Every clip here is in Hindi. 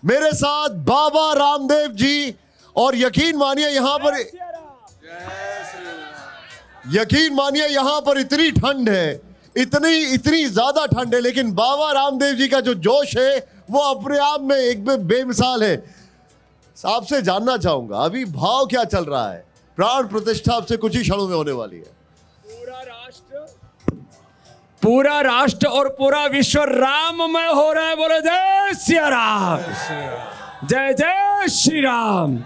मेरे साथ बाबा रामदेव जी। और यकीन मानिए यहां पर इतनी ठंड है, इतनी ज्यादा ठंड है, लेकिन बाबा रामदेव जी का जो जोश है वो अपने आप में एक बेमिसाल है। आपसे जानना चाहूंगा अभी भाव क्या चल रहा है? प्राण प्रतिष्ठा आपसे कुछ ही क्षणों में होने वाली है। पूरा राष्ट्र और पूरा विश्व राममय हो रहा है। बोले जय सिया राम, जय जय श्री राम।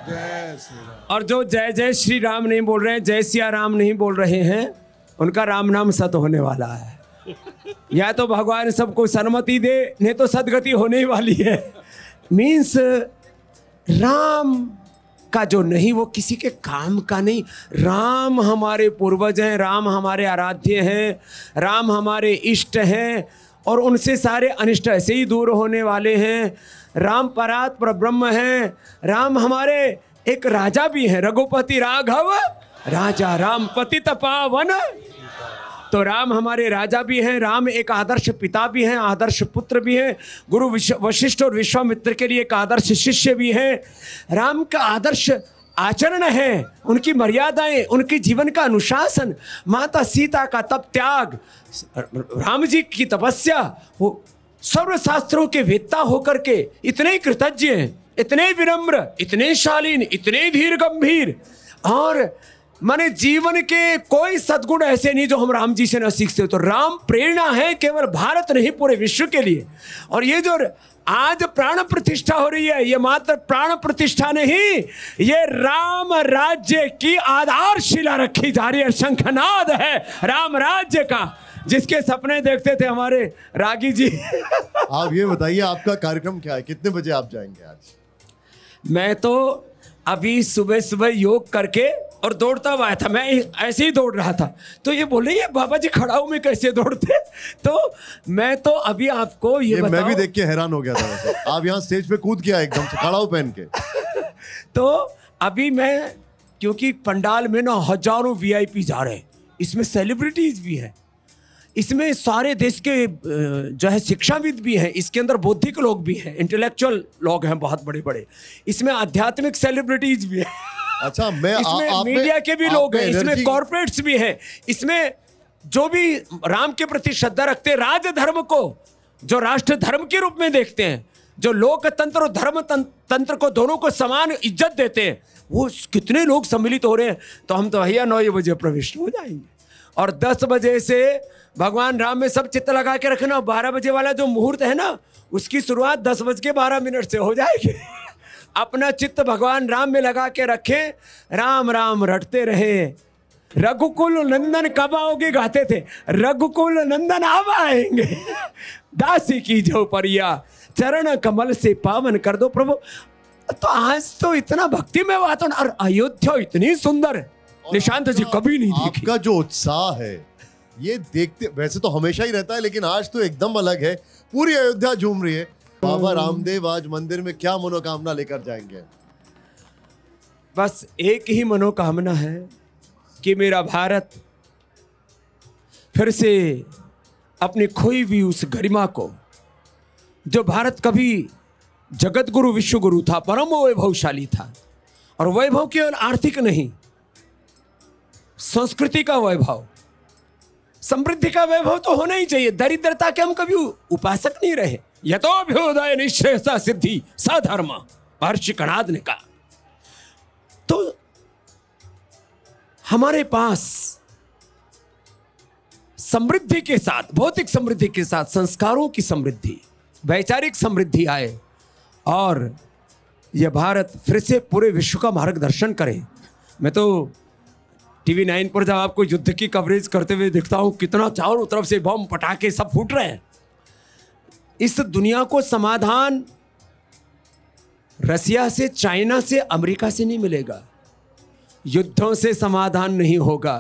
और जो जय जय श्री राम नहीं बोल रहे हैं, जय सिया राम नहीं बोल रहे हैं, उनका राम नाम सत होने वाला है। या तो भगवान सबको सन्मति दे, नहीं तो सदगति होने ही वाली है। मीन्स राम का जो नहीं वो किसी के काम का नहीं। राम हमारे पूर्वज हैं, राम हमारे आराध्य हैं, राम हमारे इष्ट हैं और उनसे सारे अनिष्ट ऐसे ही दूर होने वाले हैं। राम परात परब्रह्म हैं। राम हमारे एक राजा भी हैं, रघुपति राघव राजा, राम पतित पावन। तो राम हमारे राजा भी हैं, राम एक आदर्श पिता भी हैं, आदर्श पुत्र भी हैं, गुरु वशिष्ठ और विश्वामित्र के लिए एक आदर्श शिष्य भी हैं। राम का आदर्श आचरण है, उनकी मर्यादाएं, उनके जीवन का अनुशासन, माता सीता का तप त्याग, राम जी की तपस्या, वो सर्व शास्त्रों के वेत्ता होकर के इतने कृतज्ञ हैं, इतने विनम्र, इतने शालीन, इतने धीर गंभीर। और माने जीवन के कोई सद्गुण ऐसे नहीं जो हम राम जी से न सीख सकते। तो राम प्रेरणा है केवल भारत नहीं पूरे विश्व के लिए। और ये जो आज प्राण प्रतिष्ठा हो रही है, ये मात्र प्राण प्रतिष्ठा नहीं, ये राम राज्य की आधारशिला रखी जा रही है। शंखनाद है राम राज्य का, जिसके सपने देखते थे हमारे रागी जी। आप ये बताइए आपका कार्यक्रम क्या है, कितने बजे आप जाएंगे आज? मैं तो अभी सुबह सुबह योग करके और दौड़ता हुआ था, मैं ऐसे ही दौड़ रहा था, तो ये बोले ये बाबा जी खड़ाऊ में कैसे दौड़ते? तो मैं तो अभी आपको ये बताऊं, मैं भी देख के हैरान हो गया था वैसे। आप यहाँ स्टेज पे कूद गया एकदम से खड़ाऊ पहन के। तो अभी मैं, क्योंकि पंडाल में ना हजारों वीआईपी जा रहे हैं, इसमें सेलिब्रिटीज भी हैं, इसमें सारे देश के जो है शिक्षाविद भी हैं, इसके अंदर बौद्धिक लोग भी हैं, इंटेलेक्चुअल लोग हैं बहुत बड़े बड़े, इसमें आध्यात्मिक सेलिब्रिटीज भी हैं। अच्छा, इसमें मीडिया के भी लोग हैं, इसमें कॉर्पोरेट्स भी हैं, इसमें जो भी राम के प्रति श्रद्धा रखते हैं, राजधर्म को जो राष्ट्र धर्म के रूप में देखते हैं, जो लोकतंत्र और धर्म तंत्र को दोनों को समान इज्जत देते हैं, वो कितने लोग सम्मिलित हो रहे हैं। तो हम तो भैया 9 बजे प्रविष्ट हो जाएंगे और 10 बजे से भगवान राम में सब चित्त लगा के रखना। 12 बजे वाला जो मुहूर्त है ना, उसकी शुरुआत 10:12 से हो जाएगी। अपना चित्त भगवान राम में लगा के रखें, राम राम रटते रहे। रघुकुल नंदन कब आओगे गाते थे, रघुकुल नंदन अब आएंगे। दासी की जो परिया चरण कमल से पावन कर दो प्रभु। तो आज तो इतना भक्ति में वातावरण, और अयोध्या इतनी सुंदर है, निशांत जी कभी नहीं देखी। आपका जो उत्साह है ये देखते, वैसे तो हमेशा ही रहता है, लेकिन आज तो एकदम अलग है। पूरी अयोध्या झूम रही है। बाबा रामदेव आज मंदिर में क्या मनोकामना लेकर जाएंगे? बस एक ही मनोकामना है कि मेरा भारत फिर से अपनी खोई हुई उस गरिमा को, जो भारत कभी जगत गुरु विश्व गुरु था, परम वैभवशाली था, और वैभव केवल आर्थिक नहीं, संस्कृति का वैभव, समृद्धि का वैभव तो होना ही चाहिए। दरिद्रता के हम कभी उपासक नहीं रहे। यतोभ्युदय निश्रेयसा सिद्धि सधर्म, महर्षि कणाद ने कहा। तो हमारे पास समृद्धि के साथ, भौतिक समृद्धि के साथ संस्कारों की समृद्धि, वैचारिक समृद्धि आए और यह भारत फिर से पूरे विश्व का मार्गदर्शन करे। मैं तो TV 9 पर जब आपको युद्ध की कवरेज करते हुए दिखता हूँ, कितना चारों तरफ से बम पटाखे सब फूट रहे हैं। इस दुनिया को समाधान रसिया से, चाइना से, अमेरिका से नहीं मिलेगा। युद्धों से समाधान नहीं होगा।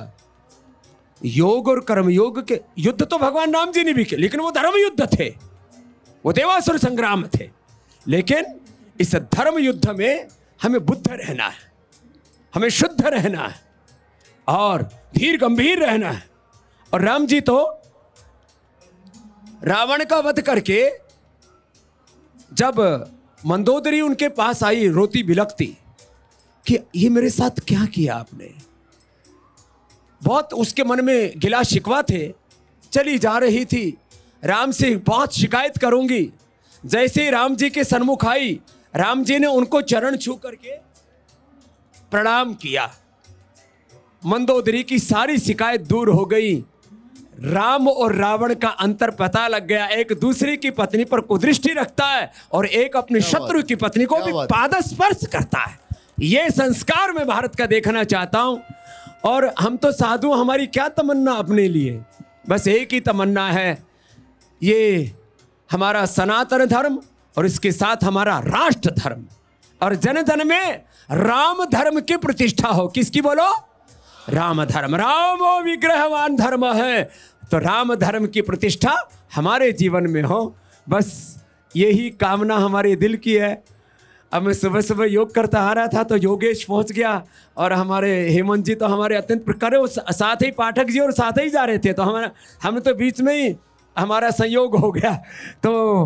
योग और कर्मयोग के युद्ध तो भगवान राम जी ने भी किए, लेकिन वो धर्म युद्ध थे, वो देवासुर संग्राम थे। लेकिन इस धर्म युद्ध में हमें बुद्ध रहना है, हमें शुद्ध रहना है और धीर गंभीर रहना है। और राम जी तो रावण का वध करके जब मंदोदरी उनके पास आई रोती बिलखती कि ये मेरे साथ क्या किया आपने। बहुत उसके मन में गिला शिकवा थे। चली जा रही थी, राम से बहुत शिकायत करूंगी। जैसे ही राम जी के सन्मुख आई, राम जी ने उनको चरण छू करके प्रणाम किया। मंदोदरी की सारी शिकायत दूर हो गई। राम और रावण का अंतर पता लग गया। एक दूसरे की पत्नी पर कुदृष्टि रखता है और एक अपने शत्रु की पत्नी को भी पादस्पर्श करता है। ये संस्कार मैं भारत का देखना चाहता हूं। और हम तो साधु, हमारी क्या तमन्ना अपने लिए, बस एक ही तमन्ना है, ये हमारा सनातन धर्म और इसके साथ हमारा राष्ट्र धर्म और जन जन में राम धर्म की प्रतिष्ठा हो। किसकी बोलो? राम धर्म। रामो विग्रहवान धर्म है, तो राम धर्म की प्रतिष्ठा हमारे जीवन में हो। बस यही कामना हमारे दिल की है। अब मैं सुबह सुबह योग करता आ रहा था तो योगेश पहुंच गया और हमारे हेमंत जी तो हमारे अत्यंत प्रकार, वो साथ ही पाठक जी और साथ ही जा रहे थे, तो हम तो बीच में ही हमारा संयोग हो गया। तो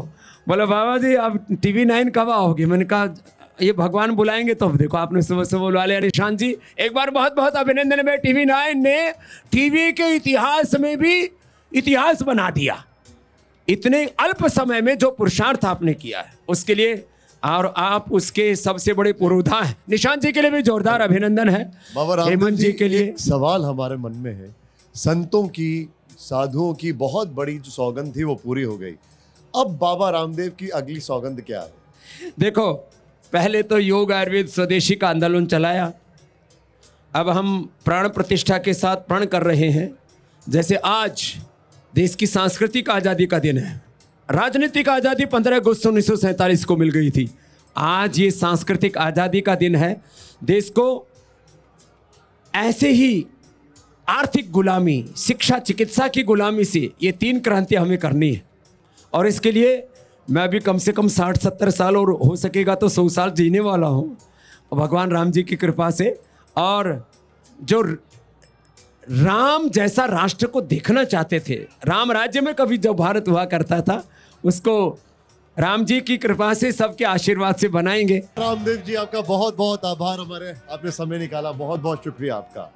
बोला बाबा जी आप TV 9 कब आओगे? मैंने कहा ये भगवान बुलाएंगे तो। देखो आपने सुबह सुबह बुला लिया। निशांत जी एक बार बहुत बहुत अभिनंदन में TV 9 ने टीवी के इतिहास में भी इतिहास बना दिया। इतने अल्प समय में जो पुरुषार्थ आपने किया है उसके लिए, और आप उसके सबसे बड़े पुरोधा हैं। निशांत जी के लिए भी जोरदार अभिनंदन है। हेमंत जी के लिए एक सवाल हमारे मन में है। संतों की, साधुओं की बहुत बड़ी जो सौगंध थी वो पूरी हो गई। अब बाबा रामदेव की अगली सौगंध क्या है? देखो, पहले तो योग आयुर्वेद स्वदेशी का आंदोलन चलाया। अब हम प्राण प्रतिष्ठा के साथ प्रण कर रहे हैं। जैसे आज देश की सांस्कृतिक आज़ादी का दिन है। राजनीतिक आज़ादी 15 अगस्त 1947 को मिल गई थी। आज ये सांस्कृतिक आज़ादी का दिन है। देश को ऐसे ही आर्थिक गुलामी, शिक्षा, चिकित्सा की गुलामी से ये 3 क्रांतियाँ हमें करनी है। और इसके लिए मैं भी कम से कम 60-70 साल और हो सकेगा तो 100 साल जीने वाला हूँ भगवान राम जी की कृपा से। और जो राम जैसा राष्ट्र को देखना चाहते थे, राम राज्य में कभी जो भारत हुआ करता था, उसको राम जी की कृपा से, सबके आशीर्वाद से बनाएंगे। रामदेव जी आपका बहुत बहुत आभार। आपने समय निकाला, बहुत बहुत शुक्रिया आपका।